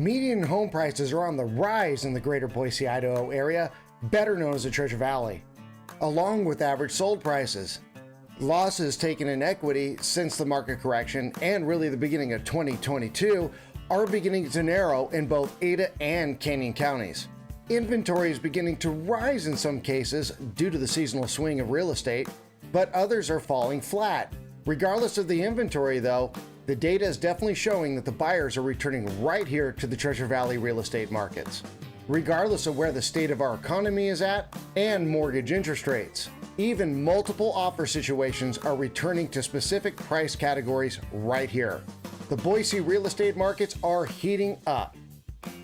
Median home prices are on the rise in the greater Boise, Idaho area, better known as the Treasure Valley, along with average sold prices. Losses taken in equity since the market correction and really the beginning of 2022 are beginning to narrow in both Ada and Canyon counties. Inventory is beginning to rise in some cases due to the seasonal swing of real estate, but others are falling flat. Regardless of the inventory though, the data is definitely showing that the buyers are returning right here to the Treasure Valley real estate markets, regardless of where the state of our economy is at and mortgage interest rates. Even multiple offer situations are returning to specific price categories right here. The Boise real estate markets are heating up.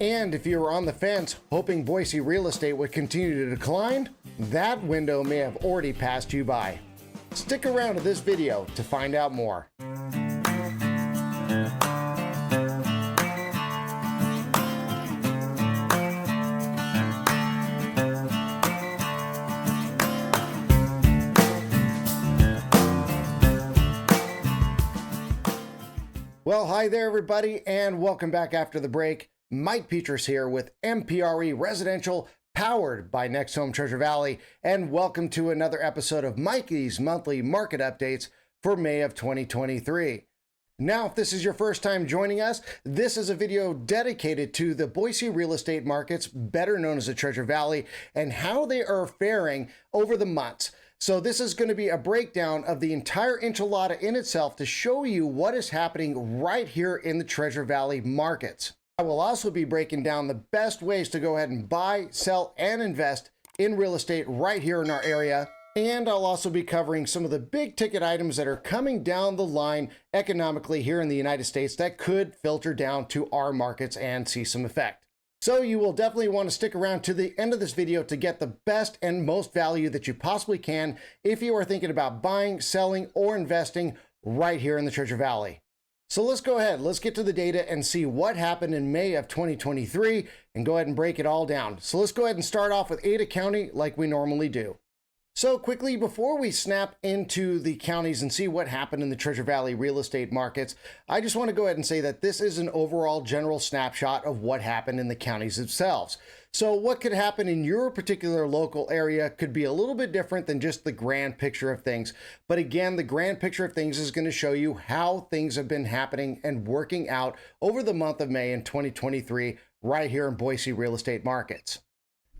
And if you were on the fence hoping Boise real estate would continue to decline, that window may have already passed you by. Stick around to this video to find out more. Well, hi there everybody, and welcome back after the break. Mike Petras here with MPRE Residential, powered by NextHome Treasure Valley, and welcome to another episode of Mikey's monthly market updates for May of 2023. Now, if this is your first time joining us, this is a video dedicated to the Boise real estate markets, better known as the Treasure Valley, and how they are faring over the months. So this is going to be a breakdown of the entire enchilada in itself to show you what is happening right here in the Treasure Valley markets. I will also be breaking down the best ways to go ahead and buy, sell, and invest in real estate right here in our area. And I'll also be covering some of the big ticket items that are coming down the line economically here in the United States that could filter down to our markets and see some effect. So you will definitely want to stick around to the end of this video to get the best and most value that you possibly can if you are thinking about buying, selling, or investing right here in the Treasure Valley. So let's go ahead, let's get to the data and see what happened in May of 2023 and go ahead and break it all down. So let's go ahead and start off with Ada County like we normally do. So quickly, before we snap into the counties and see what happened in the Treasure Valley real estate markets, I just want to go ahead and say that this is an overall general snapshot of what happened in the counties themselves. So what could happen in your particular local area could be a little bit different than just the grand picture of things. But again, the grand picture of things is going to show you how things have been happening and working out over the month of May in 2023 right here in Boise real estate markets.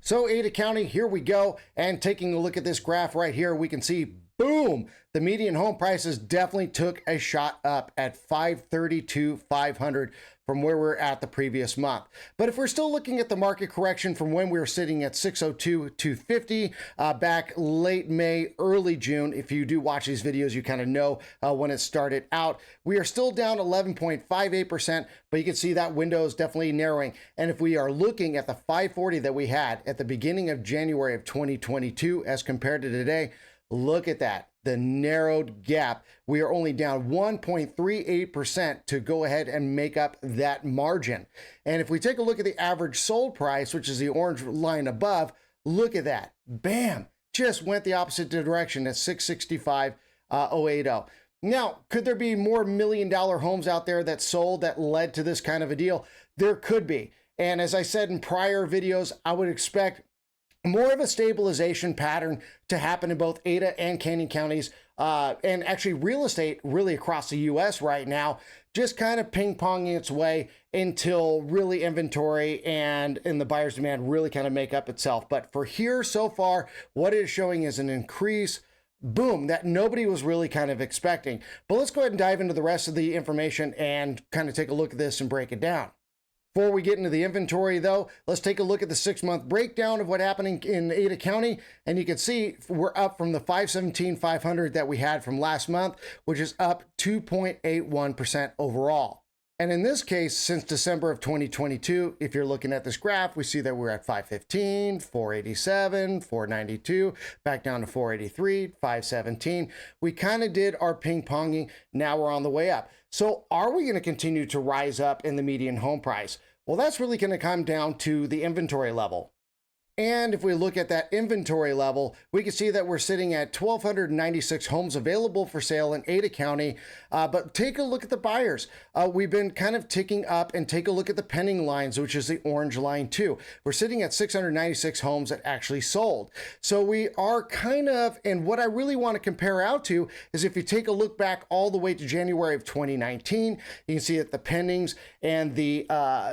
So Ada County, here we go, and taking a look at this graph right here, we can see, boom, the median home prices definitely took a shot up at $532,500 from where we're at the previous month. But if we're still looking at the market correction from when we were sitting at $602,250 back late May, early June, if you do watch these videos, you kind of know when it started out. We are still down 11.58%, but you can see that window is definitely narrowing. And if we are looking at the 540 that we had at the beginning of January of 2022 as compared to today, look at that, the narrowed gap. We are only down 1.38% to go ahead and make up that margin. And if we take a look at the average sold price, which is the orange line above, look at that. Bam, just went the opposite direction at $665,080. Now, could there be more million-dollar homes out there that sold that led to this kind of a deal? There could be. And as I said in prior videos, I would expect more of a stabilization pattern to happen in both Ada and Canyon counties, and actually real estate really across the U.S. right now, just kind of ping-ponging its way until really inventory and the buyer's demand really kind of make up itself. But for here so far, what it is showing is an increase, boom, that nobody was really kind of expecting. But let's go ahead and dive into the rest of the information and kind of take a look at this and break it down. Before we get into the inventory though, let's take a look at the 6-month breakdown of what's happening in Ada County. And you can see we're up from the $517,500 that we had from last month, which is up 2.81% overall. And in this case, since December of 2022, if you're looking at this graph, we see that we're at 515, 487, 492, back down to 483, 517. We kind of did our ping-ponging. Now we're on the way up. So are we going to continue to rise up in the median home price? Well, that's really going to come down to the inventory level. And if we look at that inventory level, we can see that we're sitting at 1,296 homes available for sale in Ada County. But take a look at the buyers. We've been kind of ticking up, and take a look at the pending lines, which is the orange line too. We're sitting at 696 homes that actually sold. So we are kind of, and what I really want to compare out to is if you take a look back all the way to January of 2019, you can see that the pendings and the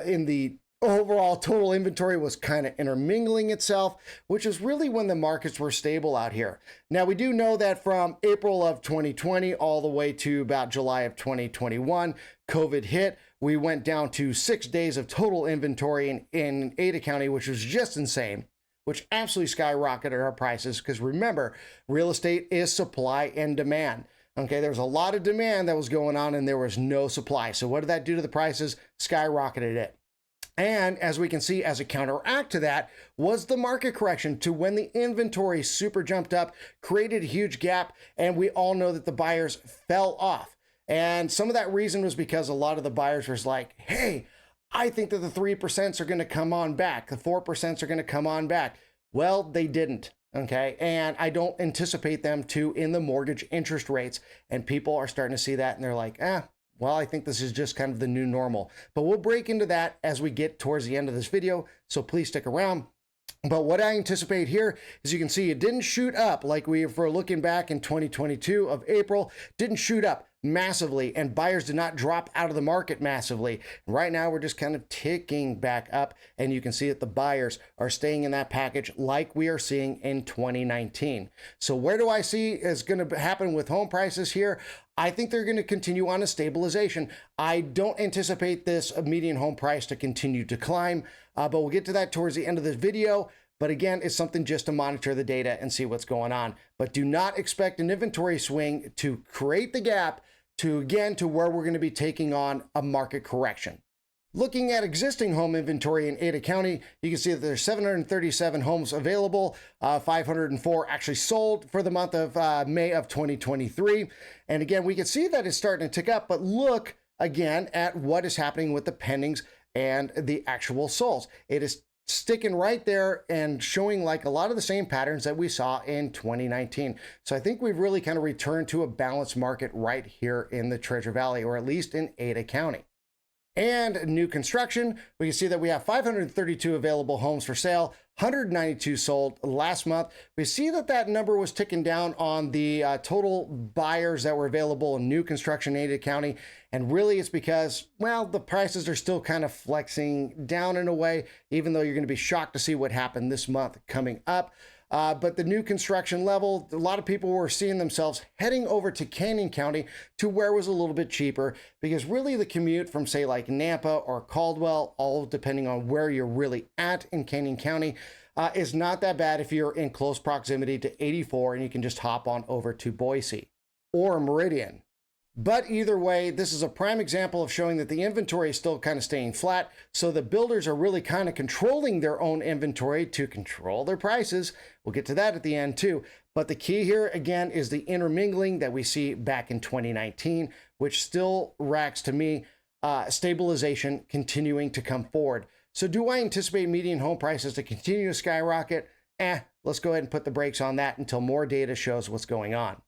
in the overall total inventory was kind of intermingling itself, which is really when the markets were stable out here. Now, we do know that from April of 2020 all the way to about July of 2021, COVID hit. We went down to 6 days of total inventory in Ada County, which was just insane, which absolutely skyrocketed our prices because remember, real estate is supply and demand. Okay, there was a lot of demand that was going on and there was no supply. So what did that do to the prices? Skyrocketed it. And as we can see, as a counteract to that was the market correction to when the inventory super jumped up, created a huge gap, and we all know that the buyers fell off. And some of that reason was because a lot of the buyers was like, hey, I think that the 3% are going to come on back. The 4% are going to come on back. Well, they didn't. Okay. And I don't anticipate them to in the mortgage interest rates. And people are starting to see that and they're like, well, I think this is just kind of the new normal, but we'll break into that as we get towards the end of this video. So please stick around. But what I anticipate here is you can see it didn't shoot up like we were looking back in 2022 of April, didn't shoot up massively, and buyers did not drop out of the market massively. Right now, we're just kind of ticking back up, and you can see that the buyers are staying in that package like we are seeing in 2019. So where do I see is going to happen with home prices here? I think they're going to continue on a stabilization. I don't anticipate this median home price to continue to climb, but we'll get to that towards the end of this video. But again, it's something just to monitor the data and see what's going on. But do not expect an inventory swing to create the gap to where we're going to be taking on a market correction. Looking at existing home inventory in Ada County, you can see that there's 737 homes available, 504 actually sold for the month of May of 2023. And again, we can see that it's starting to tick up, but look again at what is happening with the pendings and the actual solds. It is sticking right there and showing like a lot of the same patterns that we saw in 2019. So I think we've really kind of returned to a balanced market right here in the Treasure Valley, or at least in Ada County. And new construction, we can see that we have 532 available homes for sale, 192 sold last month. We see that that number was ticking down on the total buyers that were available in new construction in Ada County. And really it's because, well, the prices are still kind of flexing down in a way, even though you're going to be shocked to see what happened this month coming up. But the new construction level, a lot of people were seeing themselves heading over to Canyon County to where it was a little bit cheaper, because really the commute from say like Nampa or Caldwell, all depending on where you're really at in Canyon County, is not that bad if you're in close proximity to 84 and you can just hop on over to Boise or Meridian. But either way, this is a prime example of showing that the inventory is still kind of staying flat. So the builders are really kind of controlling their own inventory to control their prices. We'll get to that at the end too. But the key here, again, is the intermingling that we see back in 2019, which still racks to me stabilization continuing to come forward. So do I anticipate median home prices to continue to skyrocket? Let's go ahead and put the brakes on that until more data shows what's going on.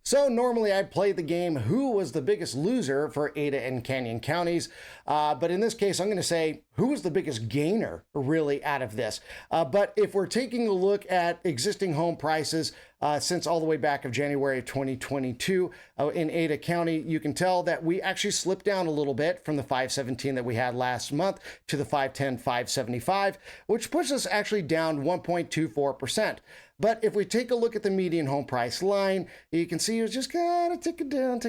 So normally I'd play the game, who was the biggest loser for Ada and Canyon counties? But in this case, I'm going to say, who was the biggest gainer really out of this? But if we're taking a look at existing home prices since all the way back of January 2022 in Ada County, you can tell that we actually slipped down a little bit from the 517 that we had last month to the 510, 575, which puts us actually down 1.24%. But if we take a look at the median home price line, you can see it was just kind of ticking down,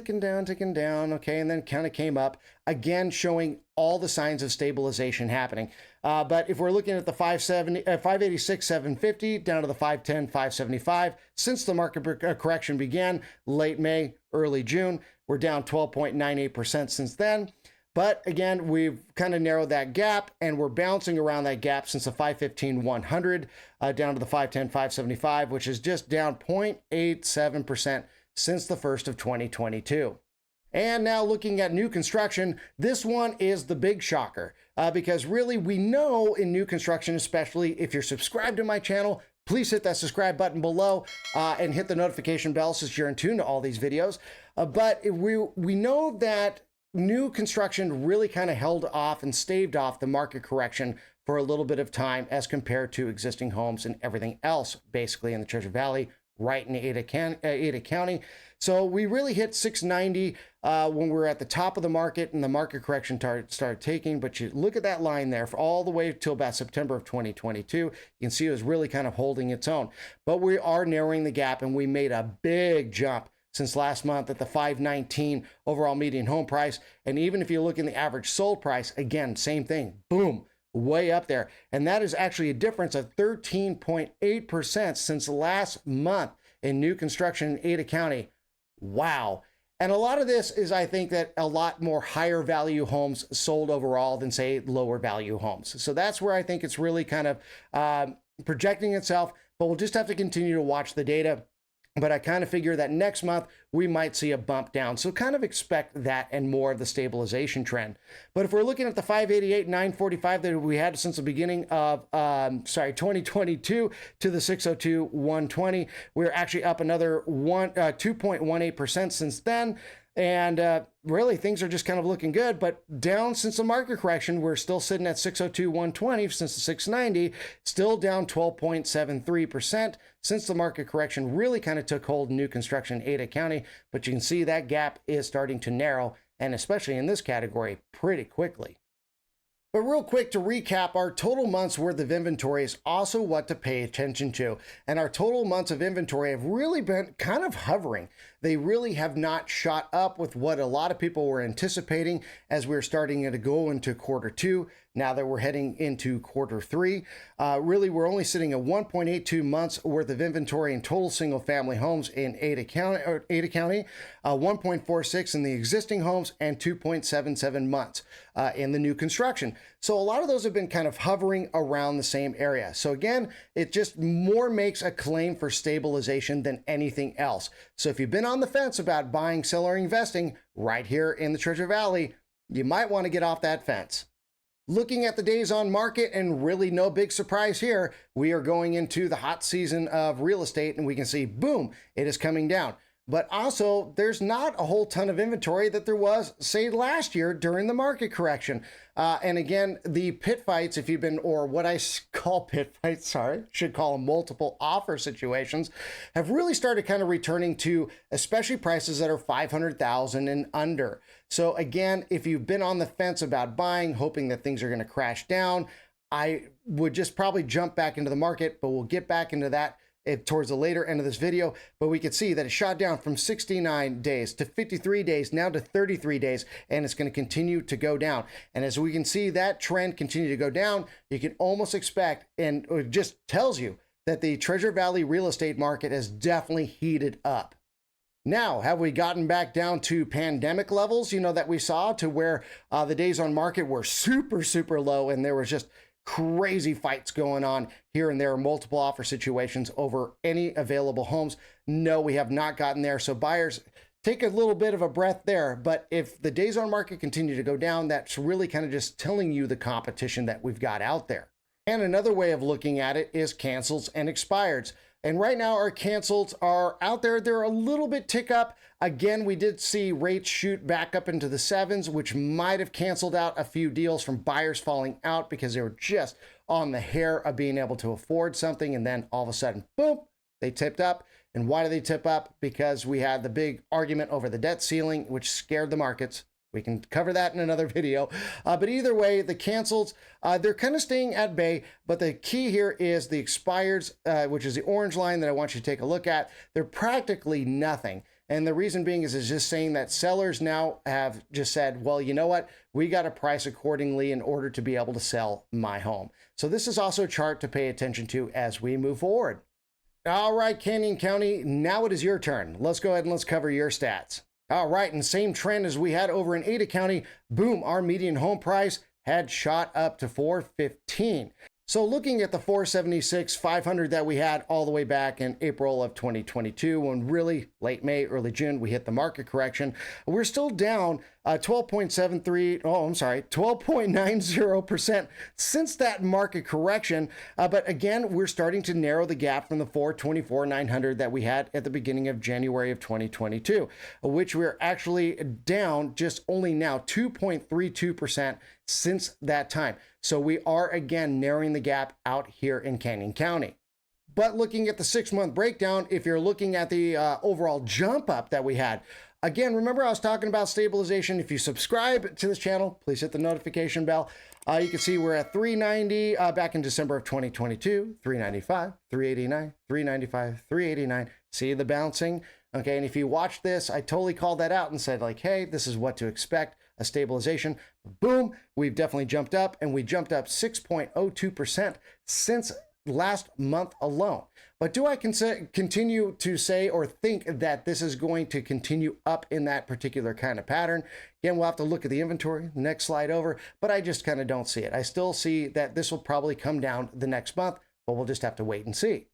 okay, and then kind of came up, again showing all the signs of stabilization happening. But if we're looking at the 586, 750 down to the 510, 575, since the market correction began late May, early June, we're down 12.98% since then. But again, we've kind of narrowed that gap and we're bouncing around that gap since the 515, 100 down to the 510, 575, which is just down 0.87% since the first of 2022. And now looking at new construction, this one is the big shocker because really we know in new construction, especially if you're subscribed to my channel, please hit that subscribe button below and hit the notification bell since you're in tune to all these videos. But we know that new construction really kind of held off and staved off the market correction for a little bit of time as compared to existing homes and everything else, basically in the Treasure Valley, right in Ada County. So we really hit 690 when we were at the top of the market and the market correction started taking. But you look at that line there for all the way till about September of 2022. You can see it was really kind of holding its own. But we are narrowing the gap, and we made a big jump since last month at the 519 overall median home price. And even if you look in the average sold price, again, same thing, boom, way up there. And that is actually a difference of 13.8% since last month in new construction in Ada County. Wow. And a lot of this is, I think, that a lot more higher value homes sold overall than, say, lower value homes. So that's where I think it's really kind of projecting itself, but we'll just have to continue to watch the data. But I kind of figure that next month we might see a bump down. So kind of expect that and more of the stabilization trend. But if we're looking at the 588, 945 that we had since the beginning of 2022 to the 602, 120, we're actually up another 2.18% since then. And really, things are just kind of looking good, but down since the market correction. We're still sitting at 602, 120 since the 690, still down 12.73% since the market correction really kind of took hold in new construction in Ada County. But you can see that gap is starting to narrow, and especially in this category, pretty quickly. But real quick to recap, our total months worth of inventory is also what to pay attention to. And our total months of inventory have really been kind of hovering. They really have not shot up with what a lot of people were anticipating as we were starting to go into quarter 2. Now that we're heading into quarter 3, really we're only sitting at 1.82 months worth of inventory in total single family homes in Ada County, 1.46 in the existing homes, and 2.77 months in the new construction. So a lot of those have been kind of hovering around the same area. So again, it just more makes a claim for stabilization than anything else. So if you've been on the fence about buying, selling, or investing right here in the Treasure Valley, you might want to get off that fence. Looking at the days on market, and really no big surprise here, we are going into the hot season of real estate, and we can see, boom, it is coming down. But also, there's not a whole ton of inventory that there was, say, last year during the market correction. And again, the pit fights, if you've been, or what I call pit fights, sorry, should call them multiple offer situations, have really started kind of returning to especially prices that are $500,000 and under. So again, if you've been on the fence about buying, hoping that things are going to crash down, I would just probably jump back into the market, but we'll get back into that towards the later end of this video. But we could see that it shot down from 69 days to 53 days, now to 33 days, and it's going to continue to go down. And as we can see that trend continue to go down, you can almost expect, and it just tells you that the Treasure Valley real estate market has definitely heated up. Now, have we gotten back down to pandemic levels, that we saw, to where the days on market were super, super low, and there was just crazy fights going on here and there, multiple offer situations over any available homes? No, we have not gotten there. So buyers, take a little bit of a breath there. But if the days on market continue to go down, that's really kind of just telling you the competition that we've got out there. And another way of looking at it is cancels and expireds. And right now our cancels are out there. They're a little bit tick up. Again, we did see rates shoot back up into the 7s, which might have canceled out a few deals from buyers falling out because they were just on the hair of being able to afford something. And then all of a sudden, boom, they tipped up. And why do they tip up? Because we had the big argument over the debt ceiling, which scared the markets. We can cover that in another video. But either way, the cancels, they're kind of staying at bay. But the key here is the expireds, which is the orange line that I want you to take a look at. They're practically nothing. And the reason being is just saying that sellers now have just said, well, you know what? We got to price accordingly in order to be able to sell my home. So this is also a chart to pay attention to as we move forward. All right, Canyon County, now it is your turn. Let's go ahead and let's cover your stats. All right, and same trend as we had over in Ada County, boom, our median home price had shot up to $415. So looking at the 476, 500 that we had all the way back in April of 2022, when really late May, early June, we hit the market correction, we're still down 12.90% since that market correction. But again, we're starting to narrow the gap from the 424,900 that we had at the beginning of January of 2022, which we're actually down just only now 2.32% since that time. So we are again narrowing the gap out here in Canyon County. But looking at the 6-month breakdown, if you're looking at the overall jump up that we had, again, remember I was talking about stabilization. If you subscribe to this channel, please hit the notification bell. You can see we're at 390 back in December of 2022, 395, 389, 395, 389. See the bouncing? Okay, and if you watch this, I totally called that out and said like, hey, this is what to expect, a stabilization. Boom, we've definitely jumped up, and we jumped up 6.02% since last month alone. But do I continue to say or think that this is going to continue up in that particular kind of pattern? Again, we'll have to look at the inventory, next slide over, but I just kind of don't see it. I still see that this will probably come down the next month, but we'll just have to wait and see.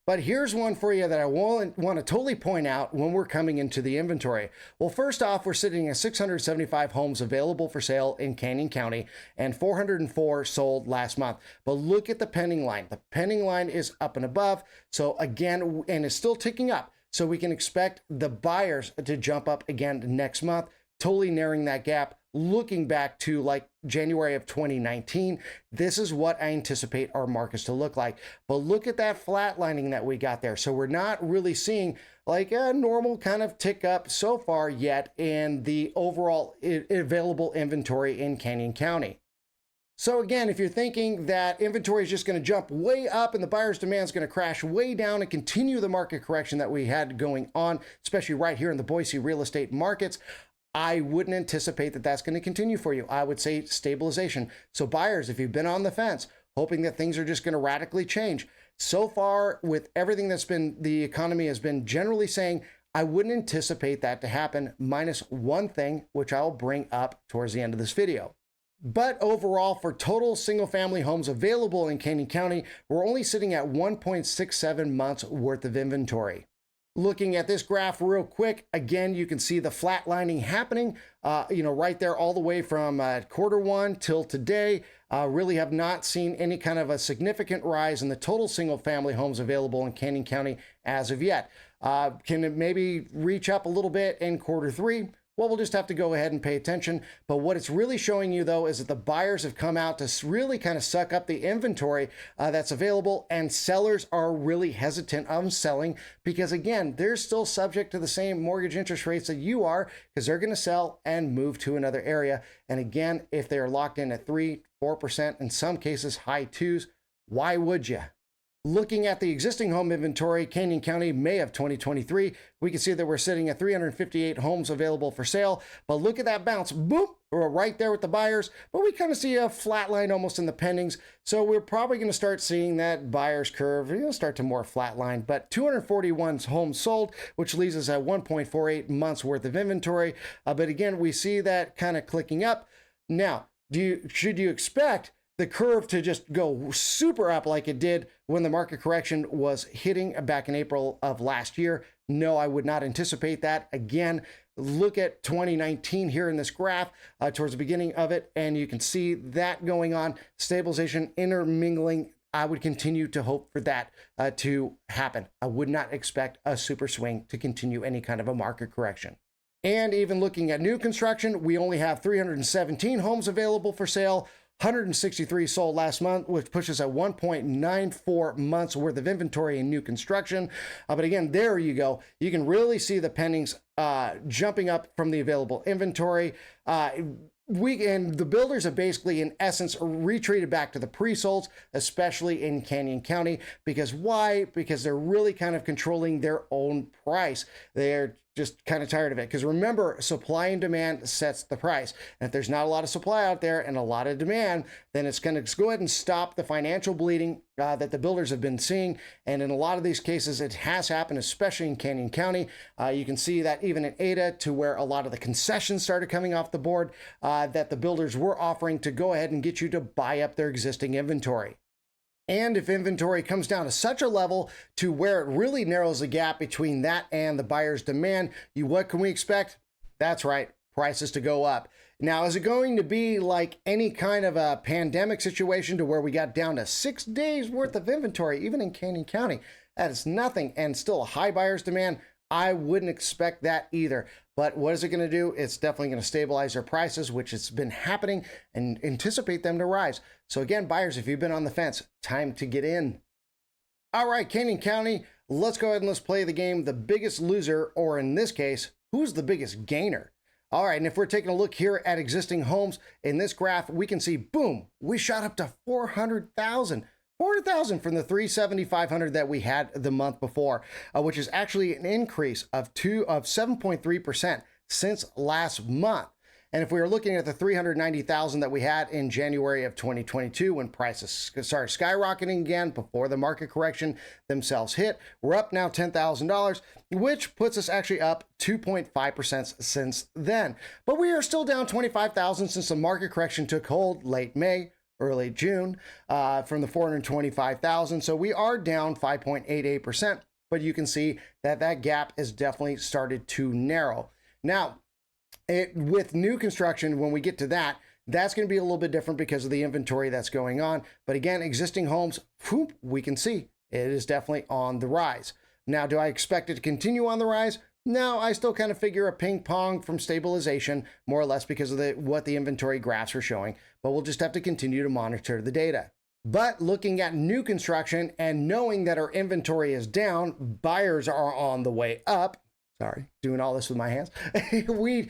But here's one for you that I want to totally point out when we're coming into the inventory. Well, first off, we're sitting at 675 homes available for sale in Canyon County and 404 sold last month. But look at the pending line. The pending line is up and above. So again, and it's still ticking up. So we can expect the buyers to jump up again next month, totally narrowing that gap. Looking back to like January of 2019, this is what I anticipate our markets to look like. But look at that flatlining that we got there. So we're not really seeing like a normal kind of tick up so far yet in the overall available inventory in Canyon County. So again, if you're thinking that inventory is just going to jump way up and the buyer's demand is going to crash way down and continue the market correction that we had going on, especially right here in the Boise real estate markets, I wouldn't anticipate that that's going to continue for you. I would say stabilization. So buyers, if you've been on the fence, hoping that things are just going to radically change, so far with everything that's been, the economy has been generally saying, I wouldn't anticipate that to happen, minus one thing, which I'll bring up towards the end of this video. But overall, for total single family homes available in Canyon County, we're only sitting at 1.67 months worth of inventory. Looking at this graph real quick, again, you can see the flatlining happening, right there all the way from Q1 till today. Really have not seen any kind of a significant rise in the total single family homes available in Canyon County as of yet. Can it maybe reach up a little bit in Q3? Well, we'll just have to go ahead and pay attention. But what it's really showing you, though, is that the buyers have come out to really kind of suck up the inventory that's available, and sellers are really hesitant on selling because, again, they're still subject to the same mortgage interest rates that you are because they're going to sell and move to another area. And again, if they're locked in at 3-4%, in some cases high 2s, why would you? Looking at the existing home inventory, Canyon County, May of 2023, we can see that we're sitting at 358 homes available for sale. But look at that bounce, boom, we're right there with the buyers. But we kind of see a flat line almost in the pendings. So we're probably going to start seeing that buyer's curve start to more flatline. But 241 homes sold, which leaves us at 1.48 months worth of inventory. But again, we see that kind of clicking up. Now, should you expect the curve to just go super up like it did when the market correction was hitting back in April of last year? No, I would not anticipate that. Again, look at 2019 here in this graph towards the beginning of it, and you can see that going on, stabilization, intermingling. I would continue to hope for that to happen. I would not expect a super swing to continue any kind of a market correction. And even looking at new construction, we only have 317 homes available for sale. 163 sold last month, which pushes at 1.94 months worth of inventory in new construction. But again, there you go. You can really see the pendings jumping up from the available inventory. And the builders have basically, in essence, retreated back to the pre-solds, especially in Canyon County. Because why? Because they're really kind of controlling their own price. They're just kind of tired of it. Because remember, supply and demand sets the price. And if there's not a lot of supply out there and a lot of demand, then it's going to go ahead and stop the financial bleeding that the builders have been seeing. And in a lot of these cases, it has happened, especially in Canyon County. You can see that even in Ada, to where a lot of the concessions started coming off the board that the builders were offering to go ahead and get you to buy up their existing inventory. And if inventory comes down to such a level to where it really narrows the gap between that and the buyer's demand, what can we expect? That's right, prices to go up. Now, is it going to be like any kind of a pandemic situation to where we got down to 6 days worth of inventory, even in Canyon County? That is nothing, and still a high buyer's demand. I wouldn't expect that either. But what is it going to do? It's definitely going to stabilize their prices, which has been happening, and anticipate them to rise. So again, buyers, if you've been on the fence, time to get in. All right, Canyon County, let's go ahead and let's play the game. The biggest loser, or in this case, who's the biggest gainer? All right, and if we're taking a look here at existing homes in this graph, we can see, boom, we shot up to 400,000. 400,000 from the 370,500 that we had the month before, which is actually an increase of 7.3% since last month. And if we were looking at the 390,000 that we had in January of 2022, when prices started skyrocketing again before the market correction themselves hit, we're up now $10,000, which puts us actually up 2.5% since then. But we are still down 25,000 since the market correction took hold late May, early June, from the 425,000. So we are down 5.88%, but you can see that that gap has definitely started to narrow. Now, with new construction, when we get to that, that's going to be a little bit different because of the inventory that's going on. But again, existing homes, whoop, we can see it is definitely on the rise. Now, do I expect it to continue on the rise? No, I still kind of figure a ping pong from stabilization, more or less because of what the inventory graphs are showing. But we'll just have to continue to monitor the data. But looking at new construction and knowing that our inventory is down, buyers are on the way up. Sorry, doing all this with my hands. we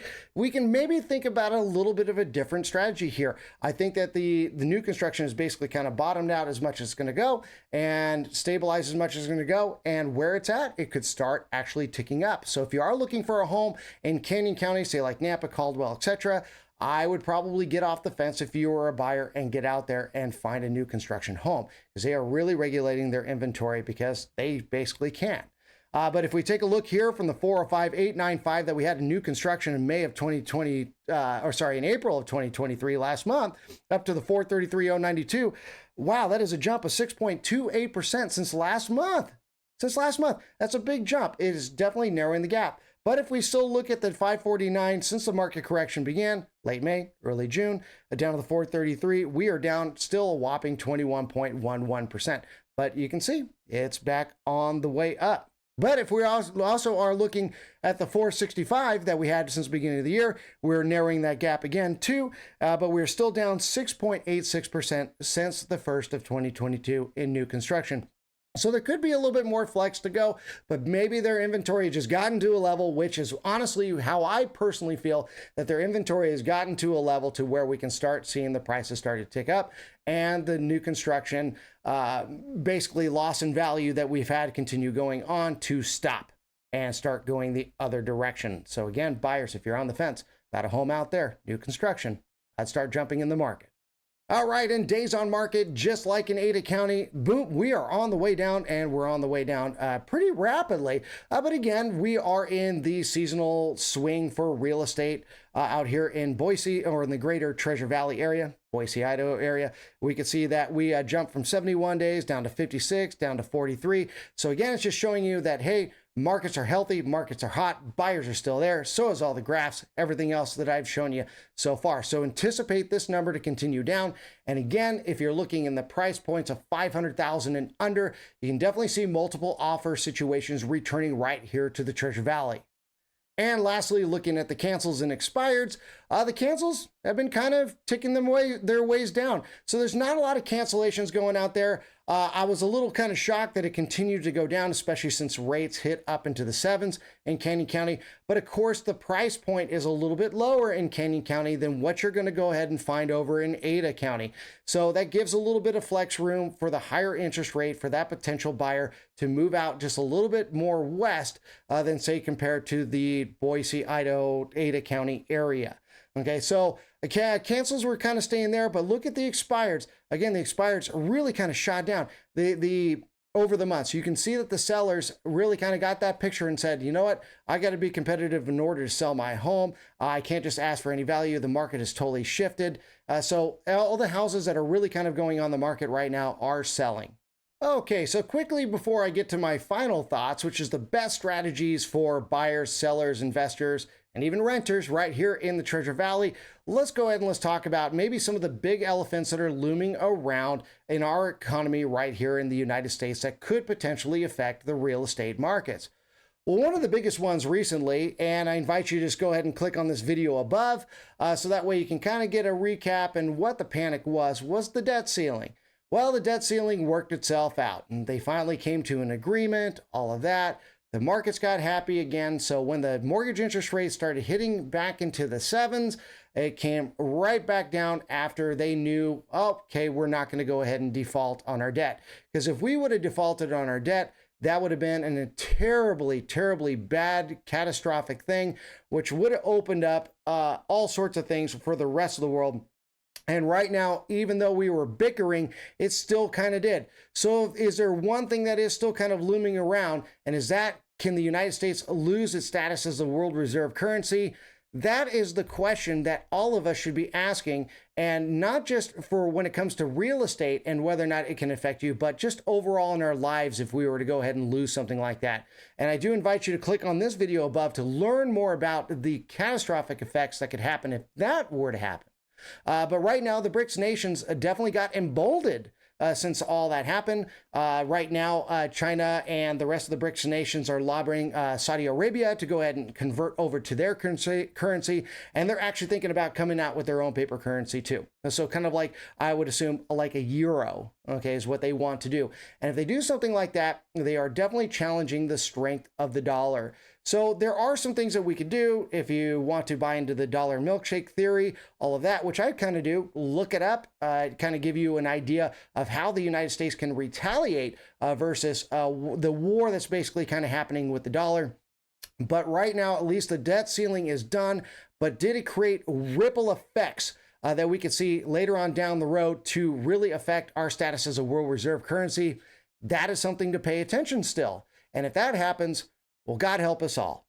can maybe think about a little bit of a different strategy here. I think that the new construction is basically kind of bottomed out as much as it's going to go and stabilized as much as it's going to go. And where it's at, it could start actually ticking up. So if you are looking for a home in Canyon County, say like Napa, Caldwell, etc., I would probably get off the fence if you were a buyer and get out there and find a new construction home, because they are really regulating their inventory because they basically can. But if we take a look here from the 405,895 that we had in new construction in May of 2020, in April of 2023 last month, up to the 433,092. Wow, that is a jump of 6.28% since last month. That's a big jump. It is definitely narrowing the gap. But if we still look at the 549 since the market correction began, late May, early June, down to the 433, we are down still a whopping 21.11%. But you can see it's back on the way up. But if we also are looking at the 465 that we had since the beginning of the year, we're narrowing that gap again too, but we're still down 6.86% since the first of 2022 in new construction. So there could be a little bit more flex to go, but maybe their inventory has just gotten to a level, which is honestly how I personally feel, that their inventory has gotten to a level to where we can start seeing the prices start to tick up and the new construction, basically loss in value that we've had continue going on to stop and start going the other direction. So again, buyers, if you're on the fence, got a home out there, new construction, I'd start jumping in the market. All right, and days on market, just like in Ada County, boom, we are on the way down, and we're on the way down pretty rapidly. But again, we are in the seasonal swing for real estate out here in Boise, or in the greater Treasure Valley area, Boise, Idaho area. We can see that we jumped from 71 days down to 56, down to 43. So again, it's just showing you that, hey, markets are healthy, markets are hot, buyers are still there, so is all the graphs, everything else that I've shown you so far. So anticipate this number to continue down. And again, if you're looking in the price points of 500,000 and under, you can definitely see multiple offer situations returning right here to the Treasure Valley. And lastly, looking at the cancels and expireds, the cancels have been kind of ticking their ways down. So there's not a lot of cancellations going out there. I was a little kind of shocked that it continued to go down, especially since rates hit up into the 7s in Canyon County. But of course, the price point is a little bit lower in Canyon County than what you're going to go ahead and find over in Ada County. So that gives a little bit of flex room for the higher interest rate for that potential buyer to move out just a little bit more west than, say, compared to the Boise, Idaho, Ada County area. Okay, so cancels were kind of staying there, but look at the expireds. Again, the expireds really kind of shot down. The over the months. You can see that the sellers really kind of got that picture and said, you know what, I got to be competitive in order to sell my home. I can't just ask for any value. The market has totally shifted. So all the houses that are really kind of going on the market right now are selling. Okay, so quickly before I get to my final thoughts, which is the best strategies for buyers, sellers, investors, and even renters right here in the Treasure Valley, let's go ahead and let's talk about maybe some of the big elephants that are looming around in our economy right here in the United States that could potentially affect the real estate markets. Well, one of the biggest ones recently, and I invite you to just go ahead and click on this video above, so that way you can kind of get a recap and what the panic was the debt ceiling. Well, the debt ceiling worked itself out and they finally came to an agreement, all of that. The markets got happy again. So when the mortgage interest rates started hitting back into the sevens, it came right back down after they knew, oh, okay, we're not going to go ahead and default on our debt. Because if we would have defaulted on our debt, that would have been a terribly, terribly bad, catastrophic thing, which would have opened up all sorts of things for the rest of the world. And right now, even though we were bickering, it still kind of did. So is there one thing that is still kind of looming around? And is that, can the United States lose its status as a world reserve currency? That is the question that all of us should be asking. And not just for when it comes to real estate and whether or not it can affect you, but just overall in our lives if we were to go ahead and lose something like that. And I do invite you to click on this video above to learn more about the catastrophic effects that could happen if that were to happen. But right now, the BRICS nations definitely got emboldened since all that happened. Right now, China and the rest of the BRICS nations are lobbying Saudi Arabia to go ahead and convert over to their currency, and they're actually thinking about coming out with their own paper currency too. So kind of like, I would assume, like a euro, okay, is what they want to do. And if they do something like that, they are definitely challenging the strength of the dollar. So there are some things that we could do if you want to buy into the dollar milkshake theory, all of that, which I kind of do. Look it up, kind of give you an idea of how the United States can retaliate versus the war that's basically kind of happening with the dollar. But right now, at least the debt ceiling is done. But did it create ripple effects that we could see later on down the road to really affect our status as a world reserve currency? That is something to pay attention still. And if that happens, well, God help us all.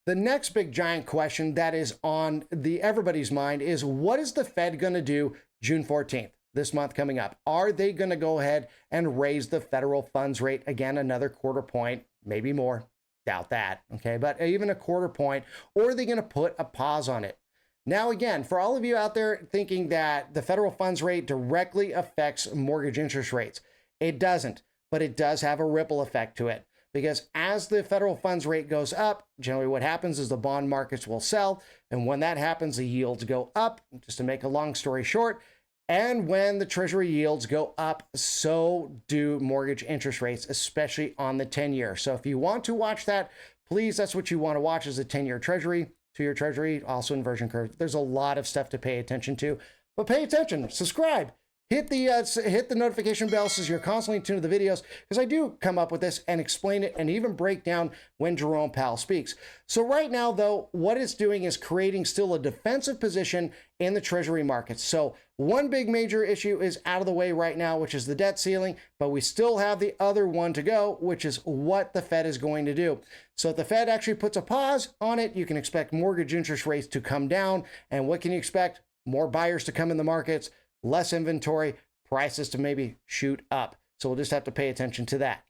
The next big giant question that is on everybody's mind is, what is the Fed going to do June 14th, this month coming up? Are they going to go ahead and raise the federal funds rate again, another quarter point, maybe more? Doubt that, okay? But even a quarter point, or are they going to put a pause on it? Now, again, for all of you out there thinking that the federal funds rate directly affects mortgage interest rates, it doesn't, but it does have a ripple effect to it. Because as the federal funds rate goes up, generally what happens is the bond markets will sell. And when that happens, the yields go up. Just to make a long story short, and when the Treasury yields go up, so do mortgage interest rates, especially on the 10-year. So if you want to watch that, please, that's what you want to watch, is the 10-year Treasury, 2-year Treasury, also inversion curve. There's a lot of stuff to pay attention to, but pay attention, subscribe. Hit the notification bell so you're constantly tuned to the videos, because I do come up with this and explain it and even break down when Jerome Powell speaks. So right now, though, what it's doing is creating still a defensive position in the Treasury markets. So one big major issue is out of the way right now, which is the debt ceiling, but we still have the other one to go, which is what the Fed is going to do. So if the Fed actually puts a pause on it, you can expect mortgage interest rates to come down. And what can you expect? More buyers to come in the markets, less inventory, prices to maybe shoot up. So we'll just have to pay attention to that.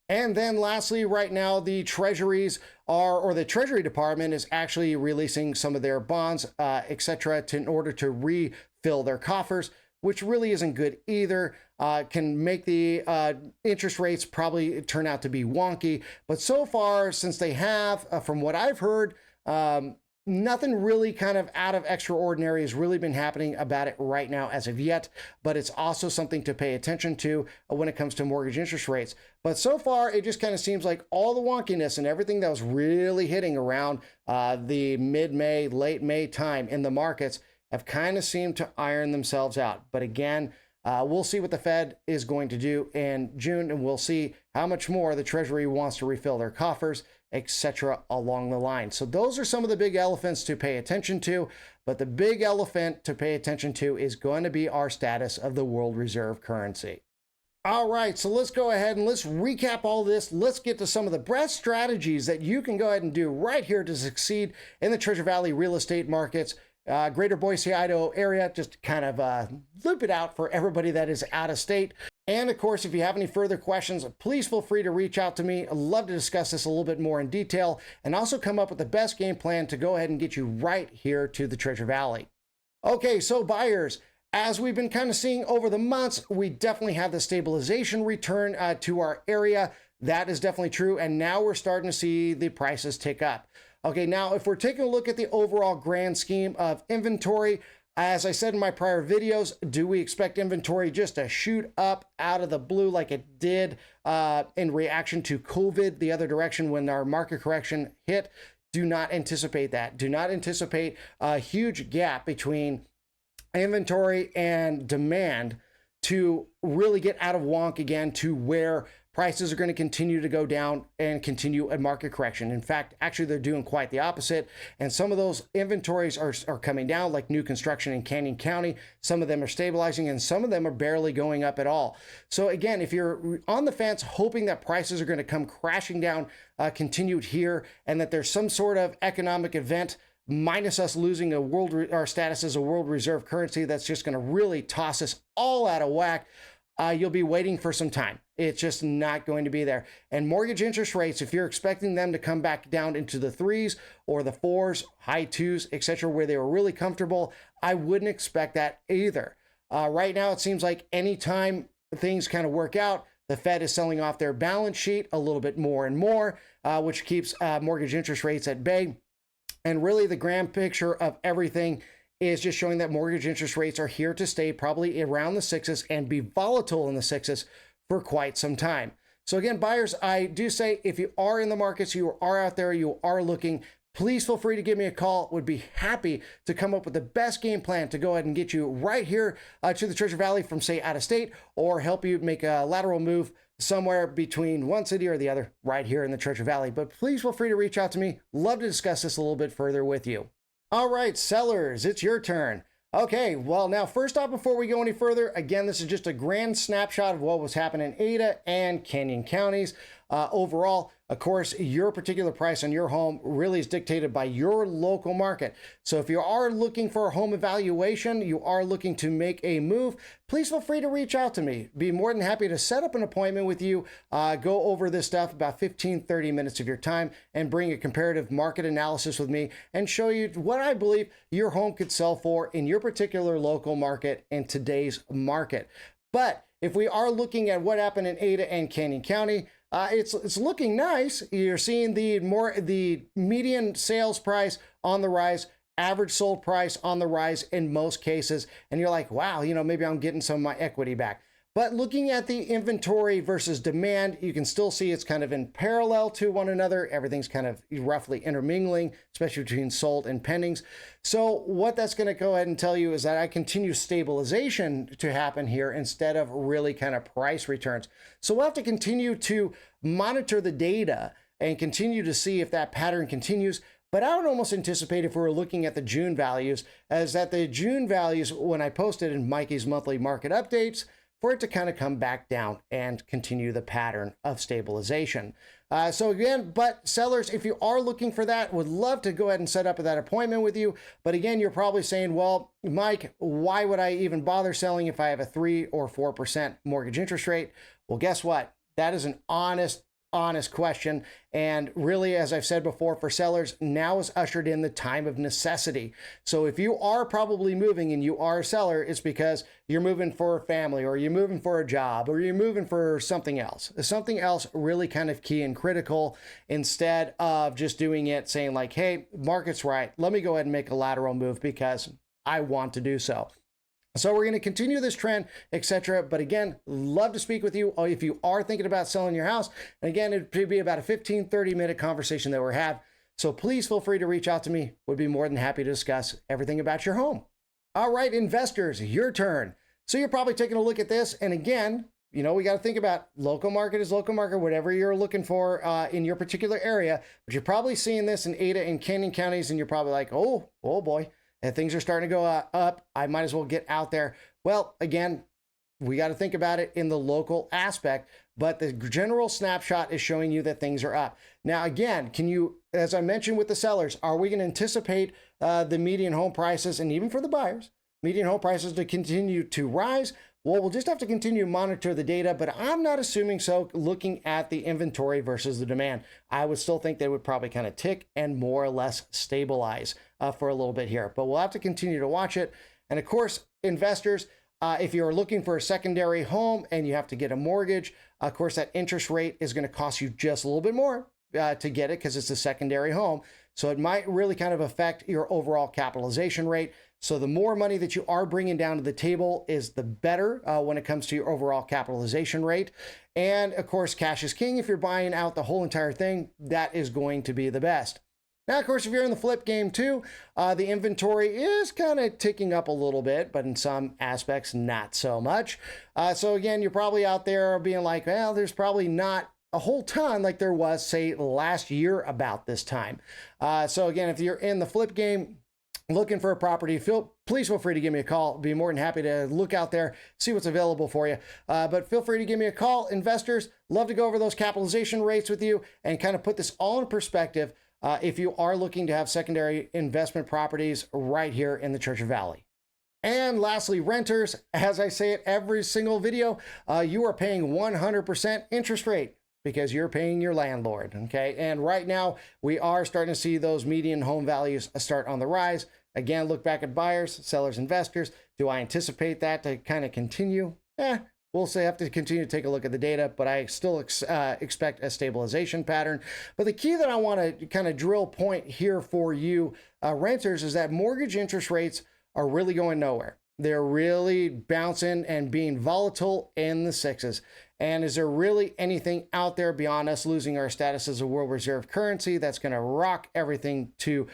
And then lastly, right now, the treasuries or the Treasury Department is actually releasing some of their bonds, etc., in order to refill their coffers, which really isn't good either. Can make the interest rates probably turn out to be wonky. But so far, since they have, from what I've heard, nothing really kind of out of extraordinary has really been happening about it right now as of yet, but it's also something to pay attention to when it comes to mortgage interest rates. But so far, it just kind of seems like all the wonkiness and everything that was really hitting around the mid-May, late May time in the markets have kind of seemed to iron themselves out. But again, we'll see what the Fed is going to do in June, and we'll see how much more the Treasury wants to refill their coffers, etc. along the line. So those are some of the big elephants to pay attention to, but the big elephant to pay attention to is going to be our status of the world reserve currency. All right, so let's go ahead and let's recap all this. Let's get to some of the best strategies that you can go ahead and do right here to succeed in the Treasure Valley real estate markets, greater Boise, Idaho area, just to kind of loop it out for everybody that is out of state. And of course, if you have any further questions, please feel free to reach out to me. I'd love to discuss this a little bit more in detail and also come up with the best game plan to go ahead and get you right here to the Treasure Valley. Okay, so buyers, as we've been kind of seeing over the months, we definitely have the stabilization return to our area. That is definitely true. And now we're starting to see the prices tick up. Okay, now if we're taking a look at the overall grand scheme of inventory, as I said in my prior videos, do we expect inventory just to shoot up out of the blue like it did in reaction to COVID the other direction when our market correction hit? Do not anticipate that. Do not anticipate a huge gap between inventory and demand to really get out of wonk again to where prices are going to continue to go down and continue a market correction. In fact, actually, they're doing quite the opposite. And some of those inventories are coming down, like new construction in Canyon County. Some of them are stabilizing and some of them are barely going up at all. So again, if you're on the fence hoping that prices are going to come crashing down, continued here, and that there's some sort of economic event minus us losing our status as a world reserve currency that's just going to really toss us all out of whack, you'll be waiting for some time. It's just not going to be there. And mortgage interest rates, if you're expecting them to come back down into the 3s or the 4s, high 2s, etc., where they were really comfortable, I wouldn't expect that either. Right now, it seems like anytime things kind of work out, the Fed is selling off their balance sheet a little bit more and more, which keeps mortgage interest rates at bay. And really the grand picture of everything is just showing that mortgage interest rates are here to stay probably around the 6s and be volatile in the 6s for quite some time. So again, buyers, I do say if you are in the markets, you are out there, you are looking, please feel free to give me a call. Would be happy to come up with the best game plan to go ahead and get you right here to the Treasure Valley from, say, out of state, or help you make a lateral move somewhere between one city or the other right here in the Treasure Valley. But please feel free to reach out to me. Love to discuss this a little bit further with you. All right, sellers, it's your turn. Okay, well, now first off, before we go any further, again, this is just a grand snapshot of what was happening in Ada and Canyon counties. Overall, of course, your particular price on your home really is dictated by your local market. So if you are looking for a home evaluation, you are looking to make a move, please feel free to reach out to me. Be more than happy to set up an appointment with you, go over this stuff about 15-30 minutes of your time and bring a comparative market analysis with me and show you what I believe your home could sell for in your particular local market in today's market. But if we are looking at what happened in Ada and Canyon County, it's looking nice. You're seeing the median sales price on the rise, average sold price on the rise in most cases. And you're like, wow, maybe I'm getting some of my equity back. But looking at the inventory versus demand, you can still see it's kind of in parallel to one another. Everything's kind of roughly intermingling, especially between sold and pendings. So what that's going to go ahead and tell you is that I continue stabilization to happen here instead of really kind of price returns. So we'll have to continue to monitor the data and continue to see if that pattern continues. But I would almost anticipate, if we were looking at the June values, as that the June values, when I posted in Mikey's monthly market updates, for it to kind of come back down and continue the pattern of stabilization. So again, but sellers, if you are looking for that, would love to go ahead and set up that appointment with you. But again, you're probably saying, well, Mike, why would I even bother selling if I have a 3 or 4% mortgage interest rate? Well, guess what? That is an honest question. And really, as I've said before, for sellers, now is ushered in the time of necessity. So if you are probably moving and you are a seller, it's because you're moving for a family, or you're moving for a job, or you're moving for something else really kind of key and critical, instead of just doing it saying like, hey, market's right, let me go ahead and make a lateral move because I want to do so. So we're going to continue this trend, etc. But again, love to speak with you if you are thinking about selling your house. And again, it'd be about a 15-30 minute conversation that we'll have. So please feel free to reach out to me. Would be more than happy to discuss everything about your home. All right, investors, your turn. So you're probably taking a look at this. And again, we got to think about local market is local market, whatever you're looking for in your particular area. But you're probably seeing this in Ada and Canyon counties, and you're probably like, oh boy. And things are starting to go up, I might as well get out there. Well, again, we got to think about it in the local aspect, but the general snapshot is showing you that things are up. Now, again, can you, as I mentioned with the sellers, are we going to anticipate the median home prices, and even for the buyers, median home prices to continue to rise? Well, we'll just have to continue to monitor the data, but I'm not assuming so looking at the inventory versus the demand. I would still think they would probably kind of tick and more or less stabilize for a little bit here, but we'll have to continue to watch it. And of course, investors, if you're looking for a secondary home and you have to get a mortgage, of course, that interest rate is going to cost you just a little bit more to get it because it's a secondary home. So it might really kind of affect your overall capitalization rate. So the more money that you are bringing down to the table is the better when it comes to your overall capitalization rate. And of course, cash is king. If you're buying out the whole entire thing, that is going to be the best. Now, of course, if you're in the flip game too, the inventory is kind of ticking up a little bit, but in some aspects, not so much. So again, you're probably out there being like, well, there's probably not a whole ton like there was, say, last year about this time. So again, if you're in the flip game, looking for a property, please feel free to give me a call. Be more than happy to look out there, see what's available for you. But feel free to give me a call. Investors, love to go over those capitalization rates with you and kind of put this all in perspective if you are looking to have secondary investment properties right here in the Treasure Valley. And lastly, renters, as I say it every single video, you are paying 100% interest rate because you're paying your landlord, okay? And right now, we are starting to see those median home values start on the rise. Again, look back at buyers, sellers, investors. Do I anticipate that to kind of continue? We'll have to continue to take a look at the data, but I still expect a stabilization pattern. But the key that I want to kind of drill point here for you renters is that mortgage interest rates are really going nowhere. They're really bouncing and being volatile in the sixes. And is there really anything out there beyond us losing our status as a world reserve currency that's going to rock everything to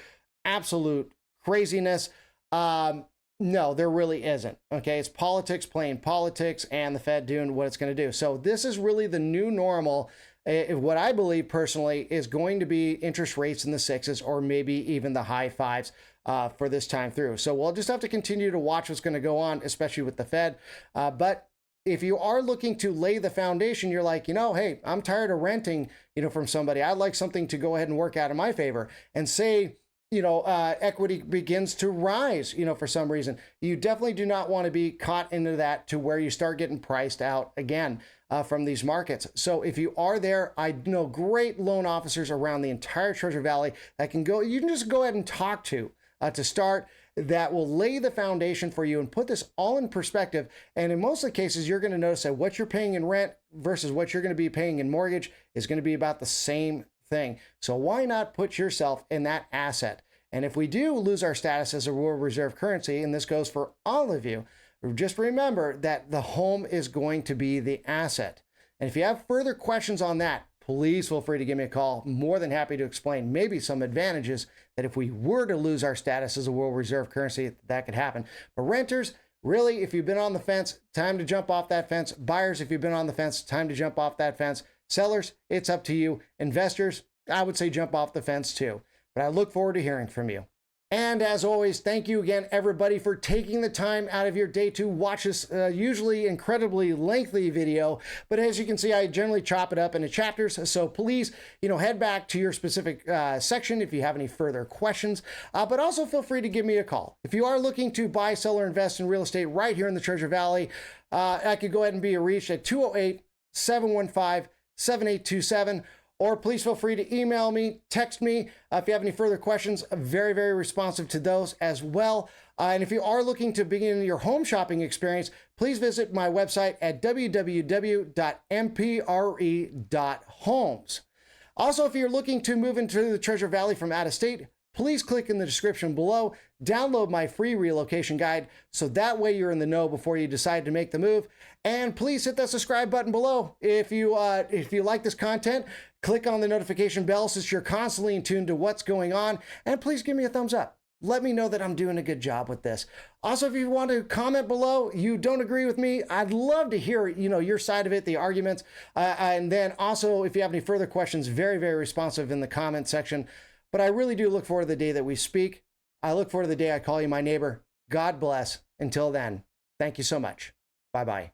absolute craziness? No, there really isn't. Okay, it's politics playing politics and the Fed doing what it's going to do. So this is really the new normal. What I believe personally is going to be interest rates in the sixes or maybe even the high fives for this time through. So we'll just have to continue to watch what's going to go on, especially with the Fed. But if you are looking to lay the foundation, you're like, hey, I'm tired of renting, from somebody. I'd like something to go ahead and work out in my favor. And say, equity begins to rise, for some reason. You definitely do not want to be caught into that to where you start getting priced out again from these markets. So if you are there, I know great loan officers around the entire Treasure Valley that you can just go ahead and talk to start, that will lay the foundation for you and put this all in perspective. And in most of the cases, you're going to notice that what you're paying in rent versus what you're going to be paying in mortgage is going to be about the same thing. So why not put yourself in that asset? And if we do lose our status as a world reserve currency, and this goes for all of you, just remember that the home is going to be the asset. And if you have further questions on that, please feel free to give me a call. More than happy to explain maybe some advantages that if we were to lose our status as a world reserve currency, that could happen. But renters, really, if you've been on the fence, time to jump off that fence. Buyers, if you've been on the fence, time to jump off that fence. Sellers, it's up to you. Investors, I would say jump off the fence too. But I look forward to hearing from you. And as always, thank you again, everybody, for taking the time out of your day to watch this usually incredibly lengthy video. But as you can see, I generally chop it up into chapters. So please, head back to your specific section if you have any further questions. But also feel free to give me a call. If you are looking to buy, sell, or invest in real estate right here in the Treasure Valley, I could go ahead and be reached at 208-715-7827. Or please feel free to email me, text me if you have any further questions. I'm very, very responsive to those as well. And if you are looking to begin your home shopping experience, please visit my website at www.mpre.homes. Also, if you're looking to move into the Treasure Valley from out of state, please click in the description below, download my free relocation guide, so that way you're in the know before you decide to make the move. And please hit that subscribe button below. If you like this content, click on the notification bell so you're constantly in tune to what's going on. And please give me a thumbs up. Let me know that I'm doing a good job with this. Also, if you want to comment below, you don't agree with me, I'd love to hear, your side of it, the arguments. And then also, if you have any further questions, very, very responsive in the comment section. But I really do look forward to the day that we speak. I look forward to the day I call you my neighbor. God bless. Until then, thank you so much. Bye-bye.